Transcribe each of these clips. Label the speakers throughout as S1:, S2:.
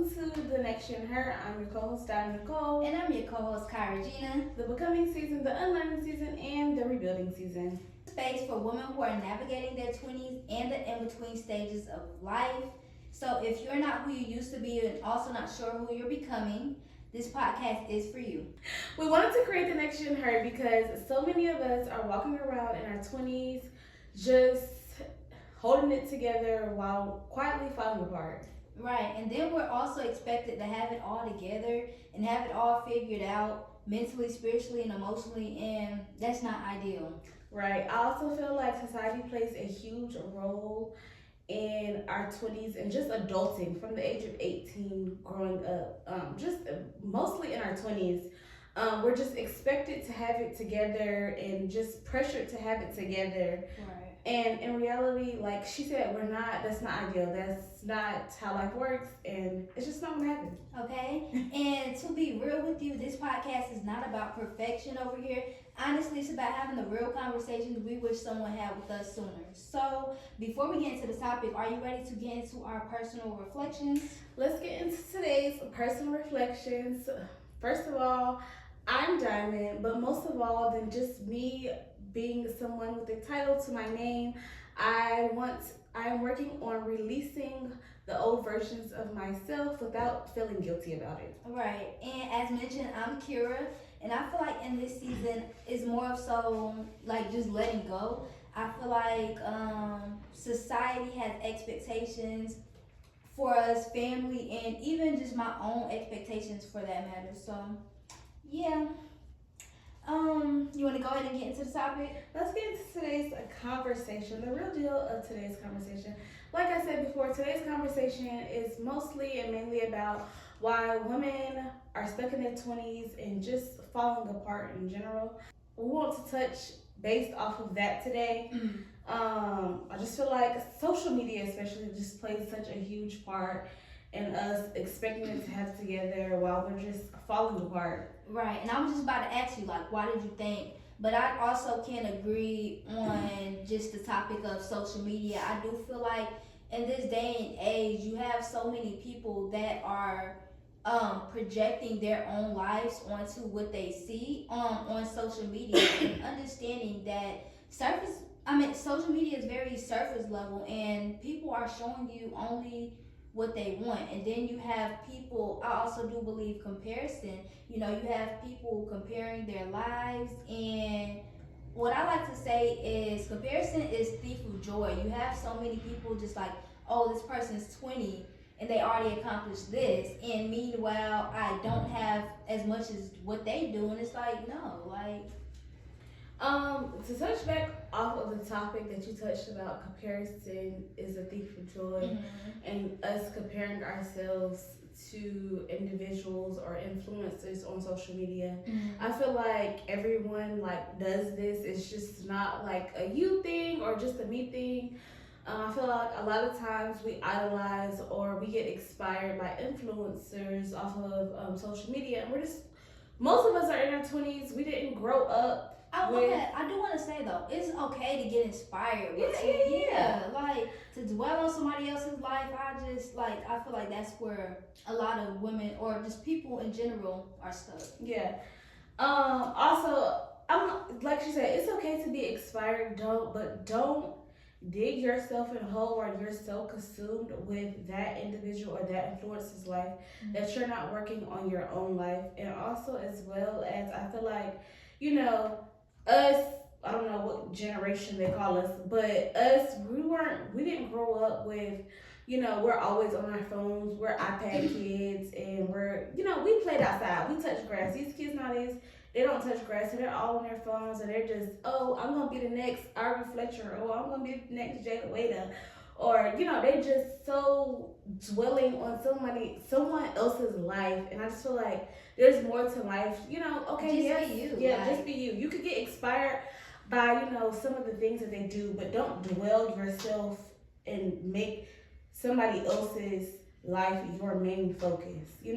S1: welcome to The Next Gen Her. I'm your co-host, Diamon Nykole.
S2: And I'm your co-host, Regina.
S1: The Becoming season, the Unlearning season, and the Rebuilding season.
S2: Space for women who are navigating their 20s and the in-between stages of life. So if you're not who you used to be and also not sure who you're becoming, this podcast is for you.
S1: We wanted to create The Next Gen Her because so many of us are walking around in our 20s just holding it together while quietly falling apart.
S2: Right, and then we're also expected to have it all together and have it all figured out mentally, spiritually, and emotionally, and that's not ideal.
S1: Right. I also feel like society plays a huge role in our 20s and just adulting from the age of 18 growing up, just mostly in our 20s. We're just expected to have it together and just pressured to have it together.
S2: Right.
S1: And in reality, like she said, that's not ideal. That's not how life works, and it's just not gonna happen.
S2: Okay? And to be real with you, this podcast is not about perfection over here. Honestly, it's about having the real conversations we wish someone had with us sooner. So, before we get into the topic, are you ready to get into our personal reflections?
S1: Let's get into today's personal reflections. First of all, I'm Diamond, but most of all than just me being someone with a title to my name, I am working on releasing the old versions of myself without feeling guilty about it.
S2: Right. And as mentioned, I'm Kira, and I feel like in this season is more of so like just letting go. I feel like society has expectations for us, family, and even just my own expectations for that matter. So, yeah. You want to go ahead and get into the topic?
S1: Let's get into today's conversation, the real deal of today's conversation. Like I said before, today's conversation is mostly and mainly about why women are stuck in their 20s and just falling apart in general. We want to touch based off of that today. I just feel like social media especially just plays such a huge part in us expecting it to have it together while we're just falling apart.
S2: Right, and I was just about to ask you, like, why did you think? But I also can agree on just the topic of social media. I do feel like in this day and age, you have so many people that are projecting their own lives onto what they see on social media and understanding that social media is very surface level and people are showing you only what they want. And then you have people, I also do believe comparison. You know, you have people comparing their lives, and what I like to say is comparison is thief of joy. You have so many people just like, oh, this person's 20 and they already accomplished this, and meanwhile I don't have as much as what they do, and it's like, no, like
S1: to touch back off of the topic that you touched about, comparison is a thief of joy, and us comparing ourselves to individuals or influencers on social media. I feel like everyone like does this. It's just not like a you thing or just a me thing. I feel like a lot of times we idolize or we get inspired by influencers off of social media, and most of us are in our 20s. We didn't grow up.
S2: I do want to say though, it's okay to get inspired.
S1: Yeah.
S2: Like to dwell on somebody else's life. I feel like that's where a lot of women or just people in general are stuck.
S1: Yeah. Also, I'm like she said, it's okay to be inspired. Don't dig yourself in a hole where you're so consumed with that individual or that influencer's life that you're not working on your own life. And also, as well as I feel like, us, I don't know what generation they call us, but us, we didn't grow up with, we're always on our phones, we're iPad kids, and we played outside, we touched grass. These kids nowadays, they don't touch grass, and they're all on their phones, and they're just, oh, I'm gonna be the next Arvin Fletcher, or I'm gonna be the next Jada Wada, or, they're just so dwelling on someone else's life, and I just feel like there's more to life, okay,
S2: just be you.
S1: Yeah, just be you. You could get inspired by, some of the things that they do, but don't dwell yourself and make somebody else's life your main focus, You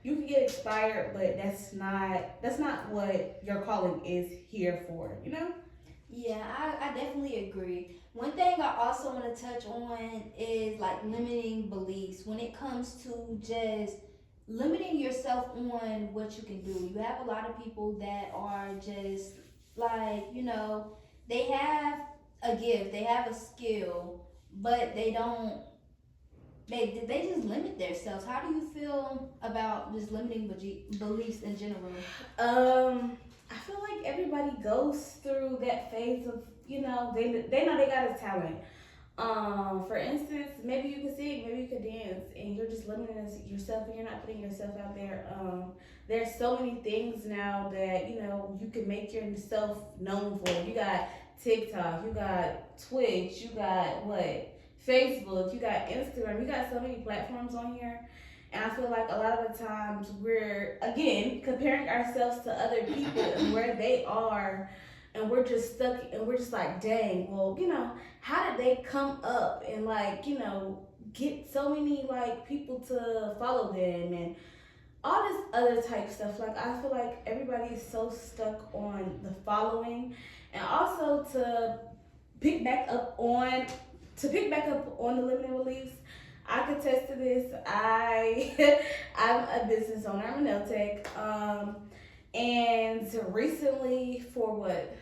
S1: can get inspired, but that's not what your calling is here for,
S2: Yeah, I definitely agree. One thing I also want to touch on is like limiting beliefs when it comes to just limiting yourself on what you can do. You have a lot of people that are just like, they have a gift, they have a skill, but they just limit themselves. How do you feel about just limiting beliefs in general?
S1: I feel like everybody goes through that phase of, they know they got a talent. For instance, maybe you can sing, maybe you could dance, and you're just limiting yourself, and you're not putting yourself out there. There's so many things now that you can make yourself known for. You got TikTok, you got Twitch, you got what Facebook, you got Instagram, you got so many platforms on here. And I feel like a lot of the times we're again comparing ourselves to other people and where they are, and we're just stuck, and we're just like, dang, well, how did they come up and like, get so many like people to follow them and all this other type stuff. Like I feel like everybody is so stuck on the following, and also pick back up on the limiting beliefs. I could attest to this. I'm a business owner. I'm a nail tech. And recently, for what,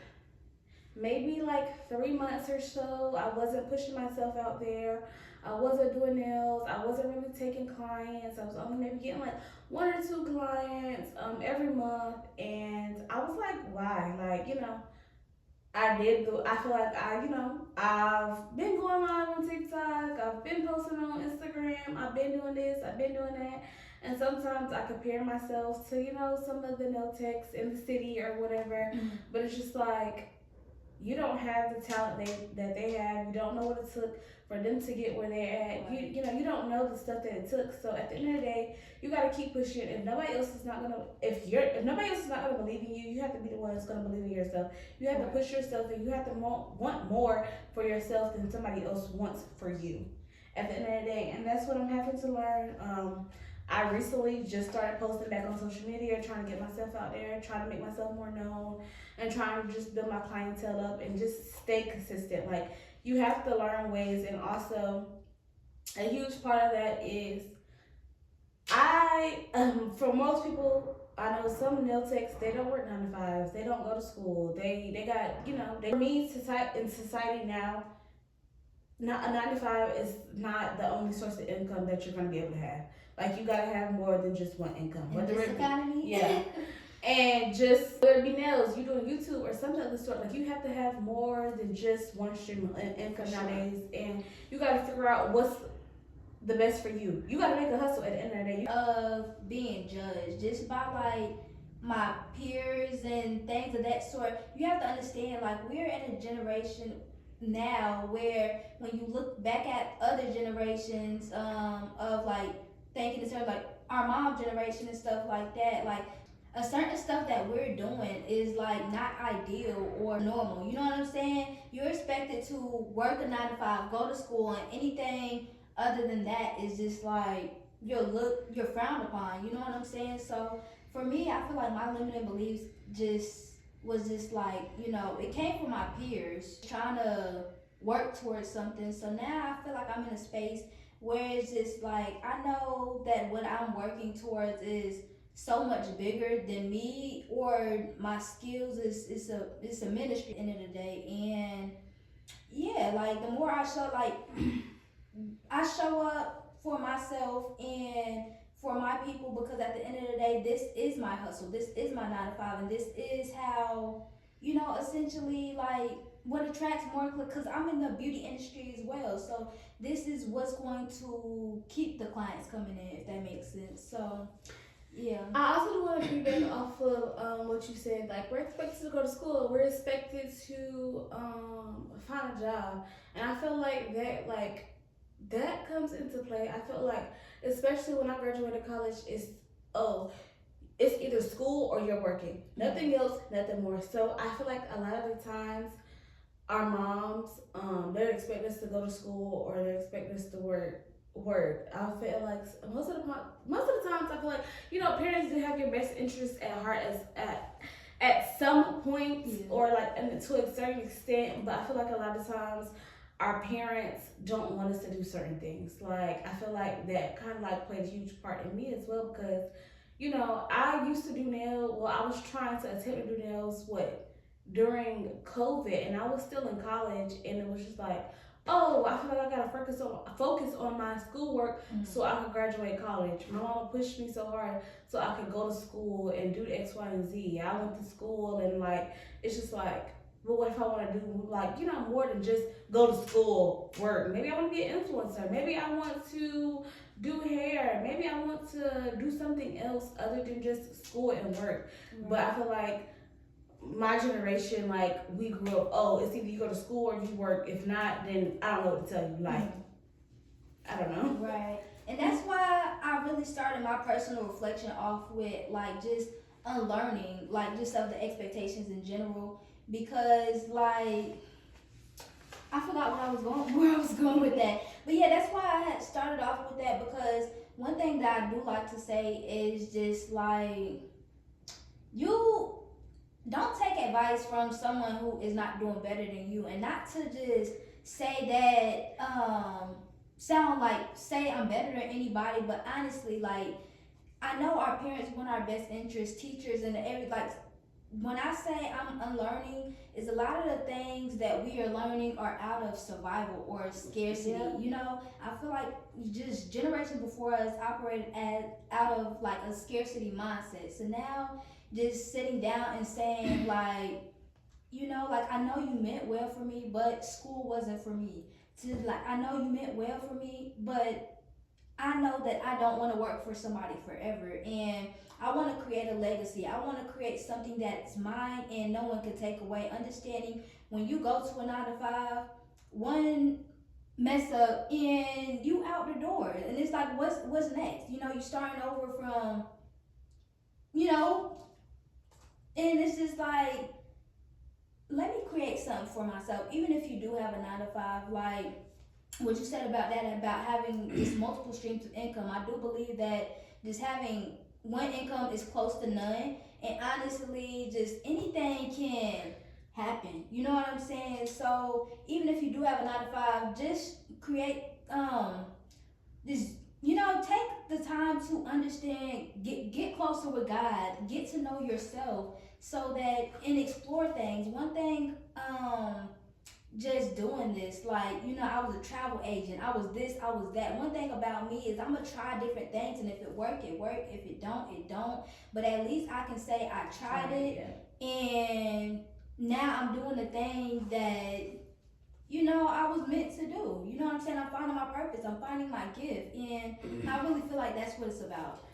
S1: maybe like 3 months or so, I wasn't pushing myself out there. I wasn't doing nails. I wasn't really taking clients. I was only maybe getting like one or two clients every month, and I was like, why? Like, I feel like I've been going live on TikTok, I've been posting on Instagram, I've been doing this, I've been doing that. And sometimes I compare myself to, some of the nail techs in the city or whatever. Mm-hmm. But it's just like, you don't have the talent that they have. You don't know what it took for them to get where they're at. Right. You don't know the stuff that it took. So at the end of the day, you gotta keep pushing. If nobody else is not gonna, if nobody else is not gonna believe in you, you have to be the one that's gonna believe in yourself. You have to push yourself, and you have to want more for yourself than somebody else wants for you. At the end of the day, and that's what I'm having to learn. I recently just started posting back on social media, trying to get myself out there, trying to make myself more known, and trying to just build my clientele up and just stay consistent. Like, you have to learn ways, and also a huge part of that is for most people, I know some nail techs, they don't work 9 to 5s, they don't go to school, they got, for me, in society now, not a 9 to 5 is not the only source of income that you're going to be able to have. Like, you got to have more than just one income.
S2: In this economy?
S1: Yeah. And just, whether it be nails, you doing YouTube or something of the sort, like, you have to have more than just one stream of income nowadays. And you got to figure out what's the best for you. You got to make a hustle at the end of the day.
S2: Of being judged just by, like, my peers and things of that sort. You have to understand, like, we're in a generation now where when you look back at other generations of like thinking in terms like our mom generation and stuff like that, like a certain stuff that we're doing is like not ideal or normal. You know what I'm saying? You're expected to work a 9 to 5, go to school, and anything other than that is just like you're frowned upon. You know what I'm saying? So for me, I feel like my limiting beliefs was just like, it came from my peers trying to work towards something. So now I feel like I'm in a space where it's just like, I know that what I'm working towards is so much bigger than me or my skills. It's a ministry at the end of the day. And yeah, like the more I show, like I show up for myself and for my people, because at the end of the day, this is my hustle, this is my 9 to 5, and this is how, essentially like what attracts more, because I'm in the beauty industry as well, so this is what's going to keep the clients coming in, if that makes sense. So yeah,
S1: I also do want to piggyback off of what you said. Like, we're expected to go to school, we're expected to find a job, and I feel like that comes into play. I felt like, especially when I graduated college, it's either school or you're working. Nothing else, nothing more. So I feel like a lot of the times our moms, they expect us to go to school or they expect us to work. I feel like most of the times I feel like, parents do have your best interests at heart at some points, or like to a certain extent, but I feel like a lot of times our parents don't want us to do certain things. Like I feel like that kind of like played a huge part in me as well because, you know, I used to do nail. Well, I was trying to attempt to do nails. What during COVID, and I was still in college, and it was just like, oh, I feel like I gotta focus on my schoolwork so I could graduate college. My mama pushed me so hard so I could go to school and do X, Y, and Z. I went to school and like it's just like, but what if I want to do like more than just go to school, work? Maybe I want to be an influencer. Maybe I want to do hair. Maybe I want to do something else other than just school and work. Mm-hmm. But I feel like my generation, like we grew up, oh, it's either you go to school or you work. If not, then I don't know what to tell you. Like, I don't know.
S2: Right. And that's why I really started my personal reflection off with like just unlearning, like just of the expectations in general. Because like I forgot where I was going with that. But yeah, that's why I had started off with that because one thing that I do like to say is just like you don't take advice from someone who is not doing better than you, and not to just say that say I'm better than anybody, but honestly, like I know our parents want our best interest, teachers and every like when I say I'm unlearning, is a lot of the things that we are learning are out of survival or scarcity. Yeah. You know, I feel like just generations before us operated out of like a scarcity mindset. So now just sitting down and saying like, you know, like I know you meant well for me, but school wasn't for me. To like I know you meant well for me, but I know that I don't want to work for somebody forever, and I want to create a legacy. I want to create something that's mine and no one can take away. Understanding when you go to a 9 to 5, one mess up and you out the door, and it's like what's next? You know, you starting over from, you know, and it's just like let me create something for myself. Even if you do have a 9 to 5, like what you said about that, about having these multiple streams of income, I do believe that just having one income is close to none, and honestly just anything can happen, you know what I'm saying? So even if you do have a 9 to 5, just create this, you know, take the time to understand, get closer with God, get to know yourself, so that and explore things. One thing just doing this, like, you know, I was a travel agent, I was this, I was that. One thing about me is I'm gonna try different things, and if it work, it work. If it don't, it don't. But at least I can say I tried it, yeah. And now I'm doing the thing that, you know, I was meant to do. You know what I'm saying? I'm finding my purpose, I'm finding my gift, and I really feel like that's what it's about.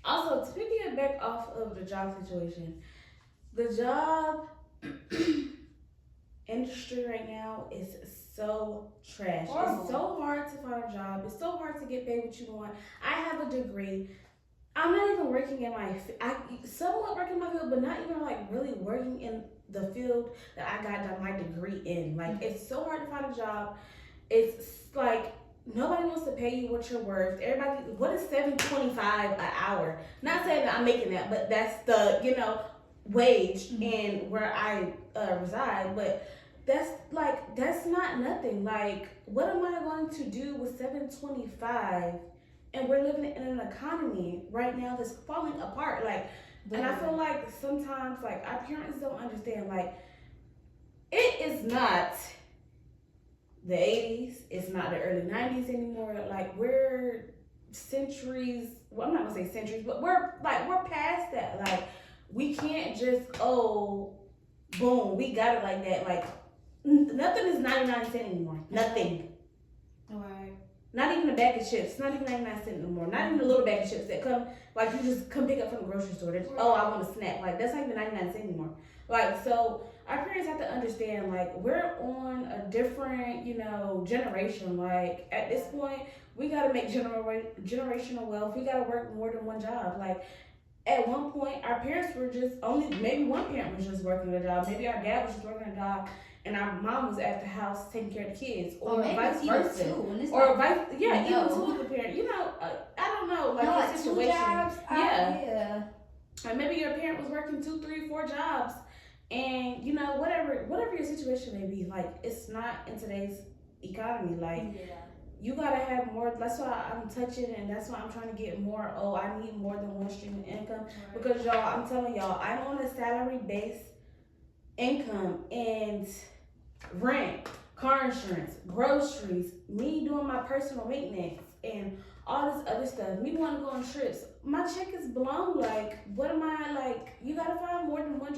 S1: Also, to pick it back off of the job situation, the job industry right now is so trash. Horrible. It's so hard to find a job. It's so hard to get paid what you want. I have a degree. I'm not even working in I somewhat working in my field, but not even like really working in the field that I got my degree in. Like it's so hard to find a job. It's like nobody wants to pay you what you're worth. Everybody, what is $7.25 an hour? Not saying that I'm making that, but that's the, you know, wage in where I reside. But that's not nothing. Like, what am I going to do with $7.25? And we're living in an economy right now that's falling apart. Like, and I feel like sometimes like our parents don't understand. Like, it is not the 80s, it's not the early 90s anymore. Like, we're centuries, well, I'm not gonna say centuries, but we're past that. Like, we can't just, oh, boom, we got it like that. Like, nothing is 99 cents anymore. Nothing.
S2: Right.
S1: Not even a bag of chips. Not even 99 cents anymore. Not even a little bag of chips that come, like, you just come pick up from the grocery store. Right. Oh, I want a snack. Like, that's not even 99 cents anymore. Like, so our parents have to understand, like, we're on a different, you know, generation. Like, at this point, we got to make generational wealth. We got to work more than one job. Like, at one point, our parents were just maybe one parent was just working a job. Maybe our dad was just working a job, and our mom was at the house taking care of the kids, or vice versa. Or even two of the parents. You know, I don't know, like the situation.
S2: Two jobs,
S1: yeah. And maybe your parent was working 2, 3, 4 jobs, And you know, whatever your situation may be, like it's not in today's economy. Like
S2: Yeah.
S1: you gotta have more. That's why I'm touching, and that's why I'm trying to get more. Oh, I need more than one stream of income
S2: Right.
S1: because y'all, I'm telling y'all, I'm on a salary based income and rent, car insurance, groceries, me doing my personal maintenance, and all this other stuff. Me want to go on trips. My check is blown. Like, what am I like? You gotta find more than one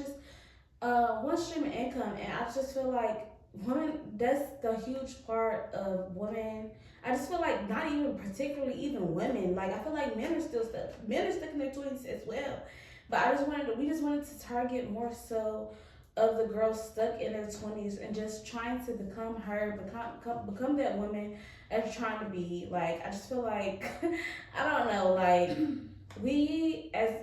S1: stream of income, and I just feel like women. That's the huge part of women. I just feel like not even particularly even women. Like I feel like men are still stuck. Men are stuck in their twenties as well. But we just wanted to target more so of the girls stuck in their twenties and just trying to become that woman as trying to be. Like I just feel like I don't know. Like we as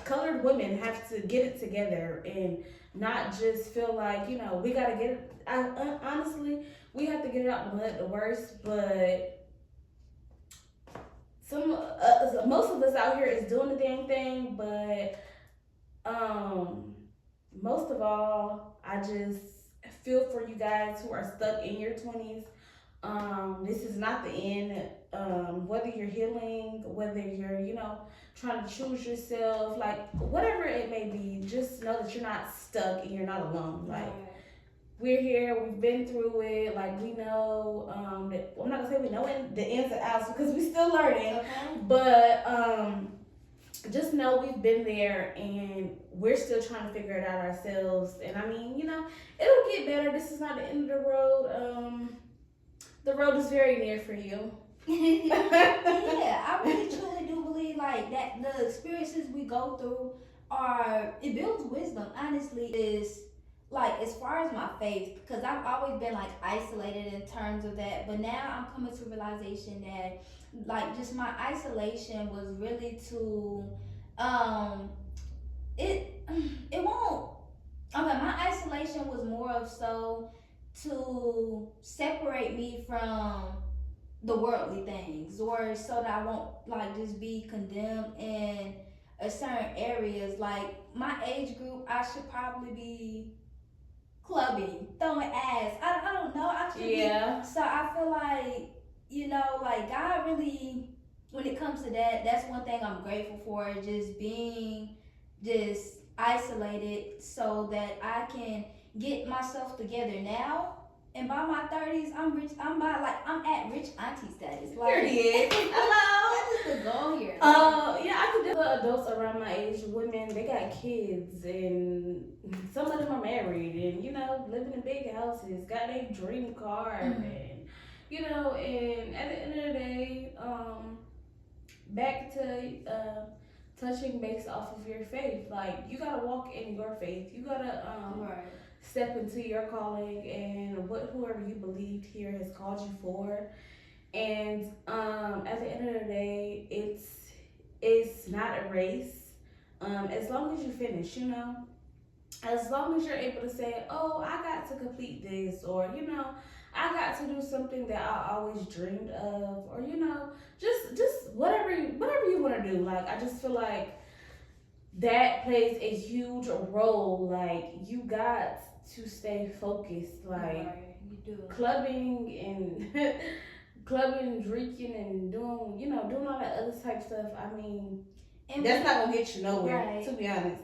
S1: colored women have to get it together and not just feel like we gotta get it. Honestly, we have to get it out the mud the worst, but most of us out here is doing the dang thing. But most of all, I just feel for you guys who are stuck in your 20s. This is not the end. Whether you're healing, whether you're, trying to choose yourself, like whatever it may be, just know that you're not stuck and you're not alone. Like we're here, we've been through it. Like we know, that, I'm not gonna say we know the ins and outs because we're still learning.
S2: Okay.
S1: But just know we've been there and we're still trying to figure it out ourselves. And I mean, it'll get better. This is not the end of the road. The road is very near for you.
S2: Yeah, I really truly do believe like that the experiences we go through it builds wisdom. Honestly, is like as far as my faith, because I've always been like isolated in terms of that, but now I'm coming to realization that like just my isolation was really to it it won't okay, my isolation was more of so to separate me from the worldly things, or so that I won't like just be condemned in a certain areas. Like my age group, I should probably be clubbing, throwing ass. I don't know. I should
S1: Yeah.
S2: be. So I feel like like God really, when it comes to that, that's one thing I'm grateful for. Just being just isolated, so that I can get myself together now. And by my 30s, I'm rich. I'm at rich auntie status. Like,
S1: Period. Hello.
S2: That is the goal here.
S1: Yeah, I could do adults around my age, women, they got kids, and some of them are married, and living in big houses, got a dream car, and and at the end of the day, back to touching base off of your faith. Like you gotta walk in your faith. You gotta
S2: right.
S1: step into your calling and whoever you believed here has called you for. And at the end of the day, it's not a race. As long as you finish, as long as you're able to say, "Oh, I got to complete this," or I got to do something that I always dreamed of, or just whatever you want to do. Like I just feel like that plays a huge role. Like you got to stay focused. Like
S2: Right, you do.
S1: clubbing and clubbing, drinking, and doing all that other type stuff. I mean,
S2: And
S1: that's not gonna get you nowhere.
S2: Right.
S1: To be honest.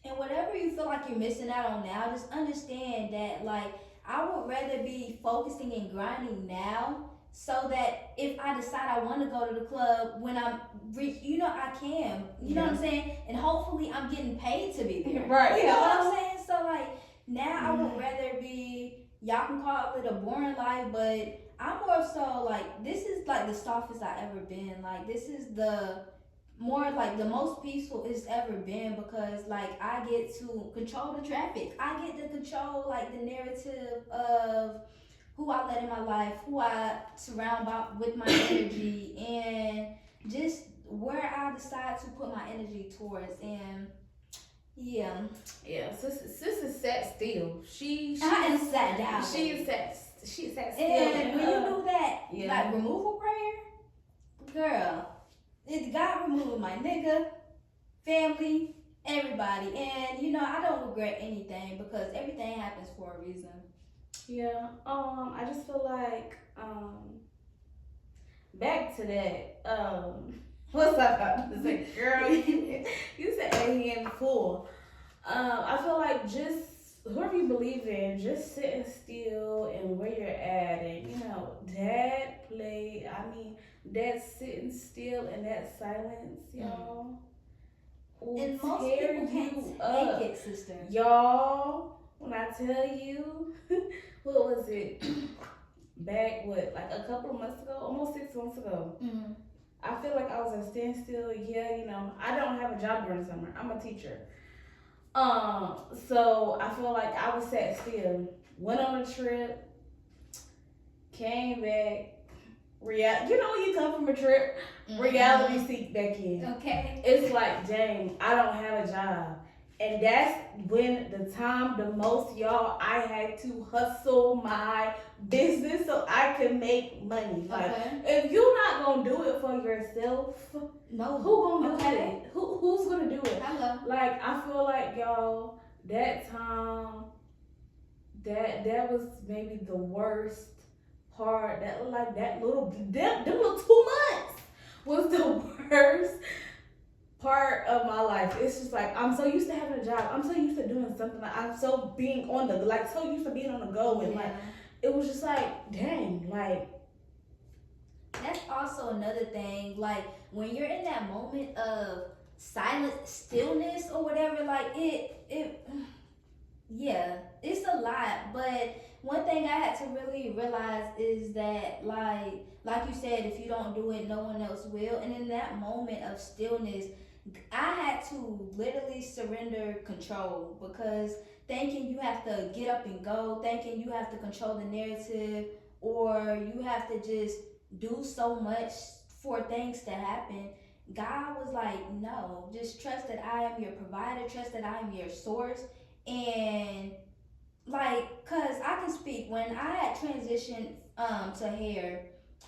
S2: And whatever you feel like you're missing out on now, just understand that like I would rather be focusing and grinding now, so that if I decide I want to go to the club when I'm rich, I can. You know what I'm saying? And hopefully I'm getting paid to be there.
S1: Right.
S2: You know what I'm saying? So like now I would rather be, y'all can call it a boring life, but I'm more so like this is like the softest I ever been. Like this is the more like the most peaceful it's ever been, because like I get to control the traffic. I get to control like the narrative of who I let in my life, who I surround with my energy, and just where I decide to put my energy towards. And yeah,
S1: sis is sat still.
S2: I am sat down.
S1: She is sat still.
S2: And when you do that,
S1: Yeah.
S2: like removal prayer, girl, God removed my nigga, family, everybody. And I don't regret anything because everything happens for a reason.
S1: Yeah. I just feel like back to that. What's I about to say, girl? You said a handful. I feel like just whoever you believe in, just sitting still and where you're at, and that sitting still and that silence, y'all, will
S2: And most
S1: tear
S2: people can't
S1: you
S2: take
S1: up,
S2: it, sister.
S1: y'all. When I tell you, what was it? Back like a couple of months ago, almost 6 months ago.
S2: Mm-hmm.
S1: I feel like I was at standstill. Yeah, I don't have a job during the summer. I'm a teacher. So I feel like I was sat still. Went on a trip, came back. When you come from a trip, reality seep back in.
S2: Okay.
S1: It's like, dang, I don't have a job. And that's when the time the most, y'all, I had to hustle my business so I could make money. Like, if you're not gonna do it for yourself,
S2: no,
S1: who gonna do it? Who's gonna do it?
S2: Hello.
S1: Like, I feel like, y'all, that time, that was maybe the worst part. Them little 2 months was the worst part of my life. It's just like I'm so used to having a job. I'm so used to doing something. I'm so being on the so used to being on the go, and it was just like, dang, like.
S2: That's also another thing. Like when you're in that moment of silent stillness or whatever, like yeah, it's a lot. But one thing I had to really realize is that like you said, if you don't do it, no one else will. And in that moment of stillness, I had to literally surrender control because thinking you have to get up and go, thinking you have to control the narrative, or you have to just do so much for things to happen. God was like, no, just trust that I am your provider, trust that I am your source. And cause I can speak when I had transitioned to hair,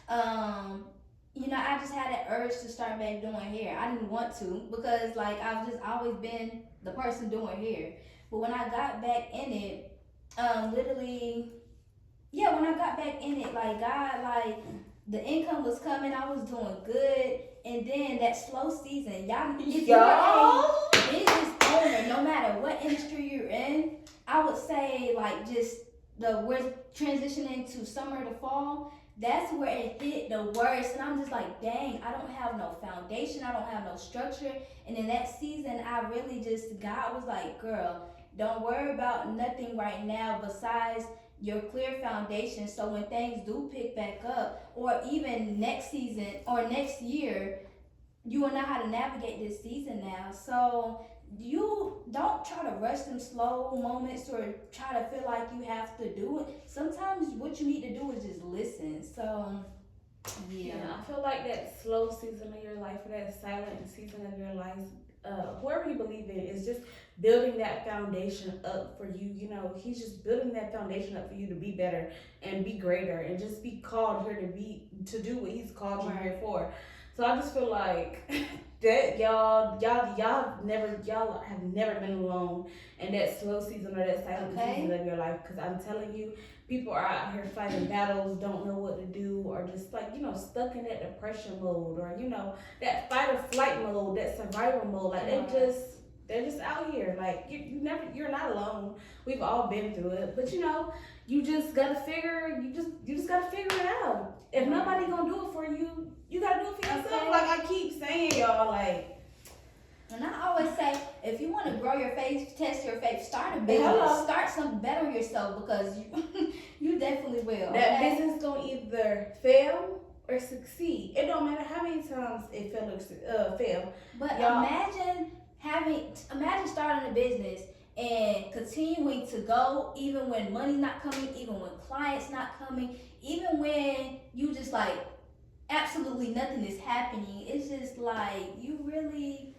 S2: I just had that urge to start back doing hair. I didn't want to because I've just always been the person doing hair. But when I got back in it, literally, yeah, when I got back in it, God, the income was coming, I was doing good, and then that slow season, if you're a business owner, no matter what industry you're in, I would say just we're transitioning to summer to fall. That's where it hit the worst, and I'm just like, dang, I don't have no foundation, I don't have no structure. And in that season, I really God was like, girl, don't worry about nothing right now besides your clear foundation, so when things do pick back up, or even next season or next year, you will know how to navigate this season now. So you don't try to rush them slow moments or try to feel like you have to do it. Sometimes what you need to do is just listen. So yeah,
S1: I feel like that slow season of your life, or that silent season of your life, whoever you believe in, is just building that foundation up for you. He's just building that foundation up for you to be better and be greater and just be called here to do what he's called you here for. So I just feel like that y'all have never been alone in that slow season or that silent season of your life. Because I'm telling you, people are out here fighting battles, don't know what to do, or just stuck in that depression mode, or that fight or flight mode, that survival mode. They're just out here. You're not alone. We've all been through it, but you just gotta figure it out. If nobody gonna do it for you, you gotta do it for yourself.
S2: Okay.
S1: Like I keep saying, y'all,
S2: and I always say, if you want to grow your faith, test your faith, start a business, start something better yourself, because you definitely will.
S1: That business gonna either fail or succeed. It don't matter how many times it fail.
S2: But imagine starting a business and continuing to go even when money's not coming, even when clients not coming, even when you just absolutely nothing is happening. It's just you really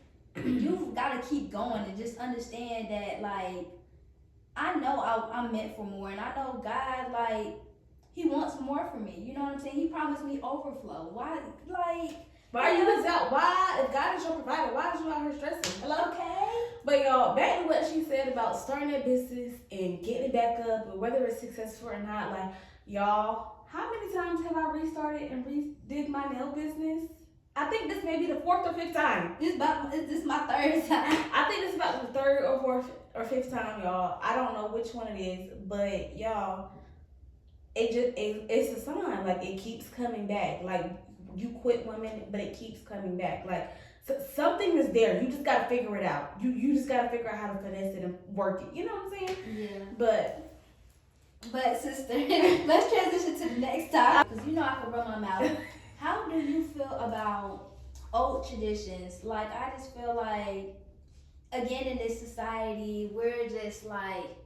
S2: you've got to keep going and just understand that I know I'm meant for more, and I know God he wants more for me. You know what I'm saying? He promised me overflow. Why
S1: are you out? Why, if God is your provider, why is you out here stressing? Hello?
S2: Okay.
S1: But y'all, back to what she said about starting a business and getting it back up, or whether it's successful or not. Like, y'all, how many times have I restarted and redid my nail business? I think this may be the fourth or fifth time.
S2: This is my third time.
S1: I think it's about the third or fourth or fifth time, y'all. I don't know which one it is, but y'all, it's a sign. Like, it keeps coming back. Like, you quit women, but it keeps coming back. Like, something is there. You just gotta figure it out. You just gotta figure out how to finesse it and work it. You know what I'm saying?
S2: Yeah.
S1: But
S2: sister, let's transition to the next topic, because you know I can run my mouth. How do you feel about old traditions? Like, I just feel like, again, in this society, we're just like,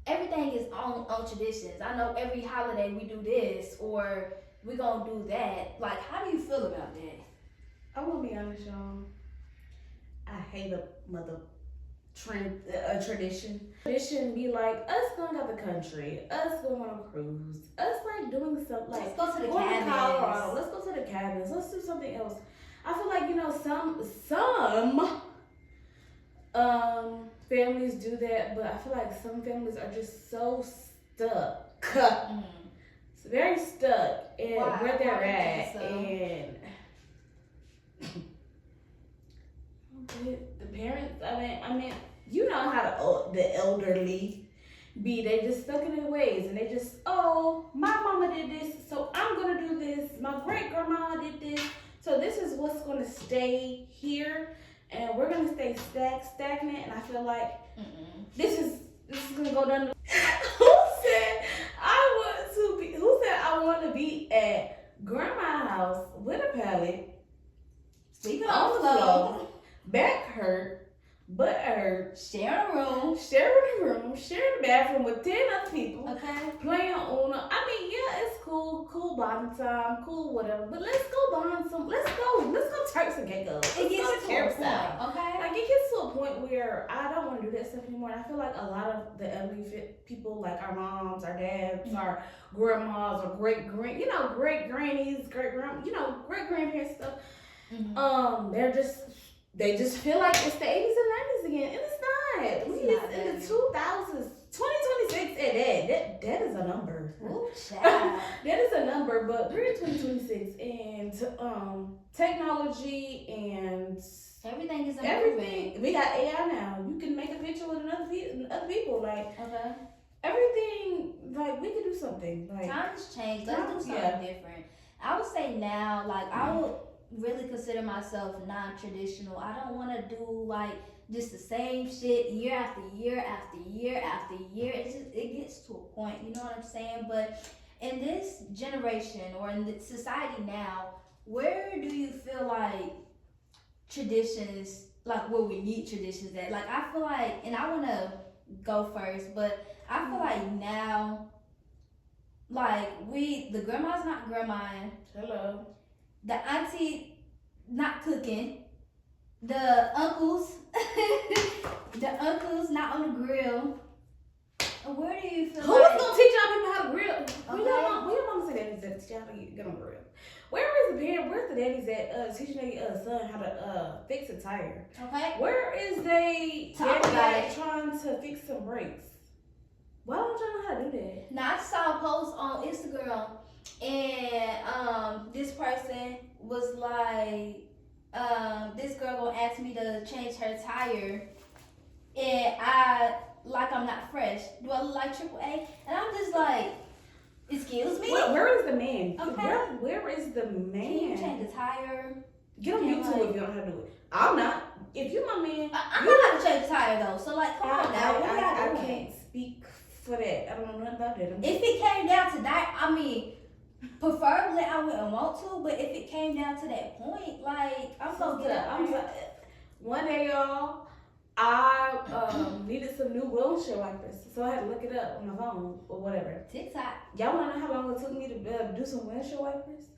S2: everything is on traditions. I know every holiday we do this, or we gonna do that. Like, how do you feel about that?
S1: I want to be honest, y'all. I hate a mother tradition. Tradition be like us going out the country, us going on a cruise, us like doing something like
S2: Let's go to the
S1: going to
S2: cabins.
S1: Colorado. Let's go to the cabins. Let's do something else. I feel like, you know, some families do that, but I feel like some families are just so stuck. It's very stuck in where they're at, and the parents. I mean, you know how the elderly be. They just stuck in their ways, and they just, oh, my mama did this, so I'm gonna do this. My great grandma did this, so this is what's gonna stay here, and we're gonna stay stagnant. And I feel like this is gonna go down. Who said I want to be at grandma's house with a pallet, sleeping on the floor, back hurt, butt hurt,
S2: Sharing a room,
S1: sharing the bathroom with 10 other people,
S2: okay?
S1: playing Uno. I mean, yeah, it's cool bonding time, cool whatever. But let's go bond some. Let's go Turks and Caicos.
S2: It gets to a point,
S1: Carousel.
S2: okay?
S1: Like, it gets to a point where I don't want to do that stuff anymore. And I feel like a lot of the elderly people, like our moms, our dads, our grandmas, or great grannies, great grandparents stuff. They just feel like it's the 80s and 90s again, and it's not. We is in the 2000s, 2026, and that is a number.
S2: Ooh, child.
S1: That is a number, but we're in 2026, and technology and
S2: Everything is
S1: everything. We got AI now. You can make a picture with other people. Like,
S2: okay.
S1: everything. Like, we could do something. Like,
S2: Times change. Let's do something different. I would say now, like, I would really consider myself non-traditional. I don't want to do like just the same shit year after year after year after year. It gets to a point, you know what I'm saying? But in this generation, or in the society now, where do you feel like traditions, like where we need traditions at? Like, I feel like, and I want to go first, but I feel like now, like, the grandma's not grandmaing.
S1: hello.
S2: The auntie not cooking. The uncles not on the grill. Where do you feel
S1: Who's gonna teach y'all people how to grill?
S2: Okay.
S1: Where your mama say daddies at teach y'all how to get on the grill? Where's the daddies at teaching their son how to fix a tire?
S2: Okay.
S1: Where is they
S2: Talk
S1: daddy
S2: about it.
S1: trying to fix some brakes? Why don't y'all know how to do that?
S2: Now, I saw a post on Instagram, and this person was like, this girl gonna ask me to change her tire, and I'm not fresh. Do I look like AAA? And I'm just like, excuse me?
S1: Where is the man?
S2: Okay.
S1: Where is the man?
S2: Can you change the tire?
S1: Get on YouTube if you don't know how to do it. I'm not. If you my man,
S2: I know how to change the tire though. So like, come on now, what
S1: I
S2: y'all doing?
S1: can't speak for that. I don't know nothing about that.
S2: If it came down to that, I mean, preferably I wouldn't want to, but if it came down to that point, like, I'm gonna get up.
S1: One day, y'all, I needed some new windshield wipers, so I had to look it up on my phone or whatever.
S2: TikTok.
S1: Y'all wanna know how long it took me to do some windshield wipers?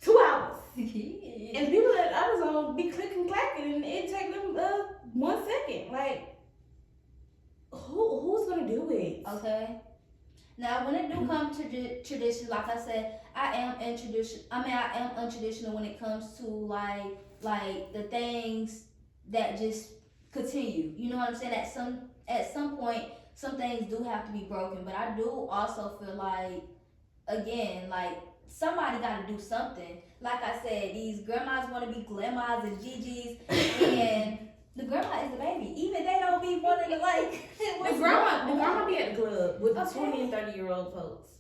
S1: 2 hours. And people that I was on be clicking, clacking, and it take them 1 second. Like, who's gonna do it?
S2: Okay. Now, when it do come to tradition, like I said, I am untraditional when it comes to like the things that just continue. You know what I'm saying? At some point, some things do have to be broken. But I do also feel like, again, like somebody got to do something. Like I said, these grandmas want to be grandmas and Gigi's, and the grandma is the baby. Even they don't be wanting to like.
S1: The grandma be at the club with the 20 and 30-year-old folks.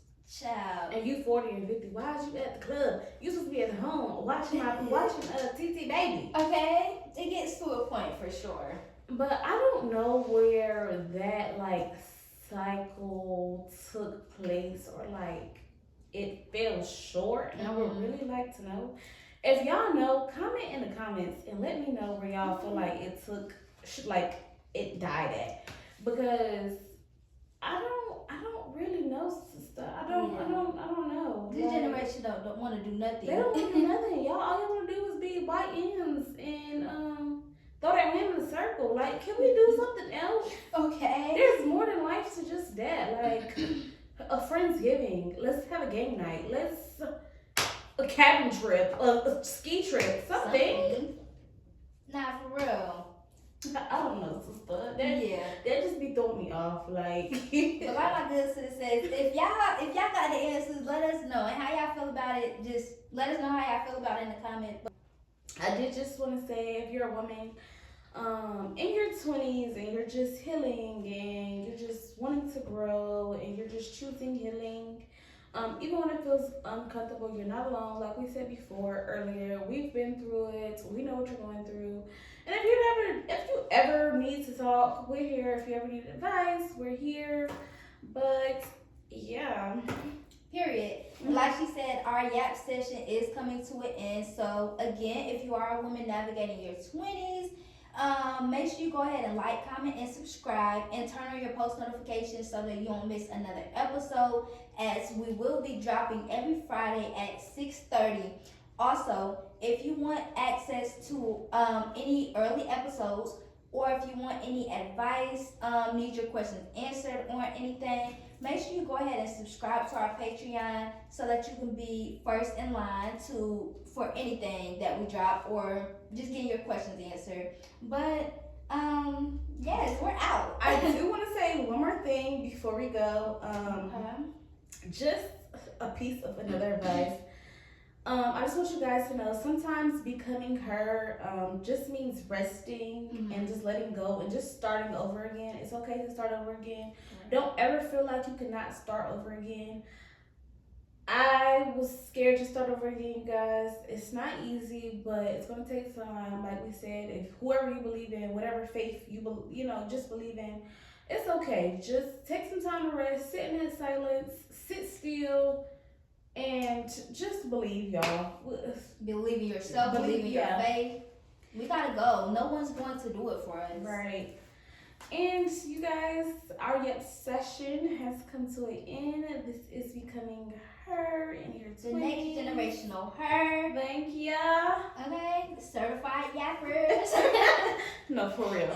S2: Child.
S1: And you 40 and 50. Why is you at the club? You supposed to be at home watching TT Baby.
S2: Okay, it gets to a point for sure.
S1: But I don't know where that like cycle took place, or like it fell short, and I would really like to know. If y'all know, comment in the comments and let me know where y'all feel like it took, like it died at, because I don't really know, sister. I don't know.
S2: This generation don't want to do nothing.
S1: They don't want to do nothing. Y'all, all y'all want to do is be white ends and throw that man in a circle. Like, can we do something else?
S2: Okay.
S1: There's more than life to just that. Like a Friendsgiving. Let's have a game night. Let's a cabin trip, a ski trip, something.
S2: Nah, for real.
S1: I don't know, sister. That just be throwing me off. Like,
S2: but like my good sister says, if y'all got the answers, let us know. And how y'all feel about it, just let us know how y'all feel about it in the comments.
S1: I did just want to say, if you're a woman in your 20s and you're just healing and you're just wanting to grow and you're just choosing healing, even when it feels uncomfortable, you're not alone. Like we said before earlier, we've been through it. We know what you're going through. And if you ever need to talk, we're here. If you ever need advice, we're here. But yeah.
S2: Period. Like she said, our YAP session is coming to an end. So again, if you are a woman navigating your 20s, make sure you go ahead and like, comment, and subscribe, and turn on your post notifications so that you don't miss another episode, as we will be dropping every Friday at 6:30. Also, if you want access to any early episodes, or if you want any advice, need your questions answered, or anything, make sure you go ahead and subscribe to our Patreon so that you can be first in line for anything that we drop, or just getting your questions answered. But yes, we're out.
S1: I do want to say one more thing before we go. Just a piece of another advice. I just want you guys to know, sometimes becoming her just means resting and just letting go and just starting over again. It's okay to start over again. Don't ever feel like you cannot start over again. I was scared to start over again, you guys. It's not easy, but it's going to take time. Like we said, if whoever you believe in, whatever faith you just believe in, it's okay. Just take some time to rest, sit in that silence, sit still, and just believe, y'all.
S2: Believe in yourself, believe in your faith. We gotta go. No one's going to do it for us.
S1: Right. And you guys, our YEP session has come to an end. This is becoming her in your 20s.
S2: The next generational her.
S1: Thank ya.
S2: Okay, certified yappers.
S1: No, for real.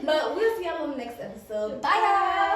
S1: But we'll see y'all on the next episode.
S2: Bye, y'all.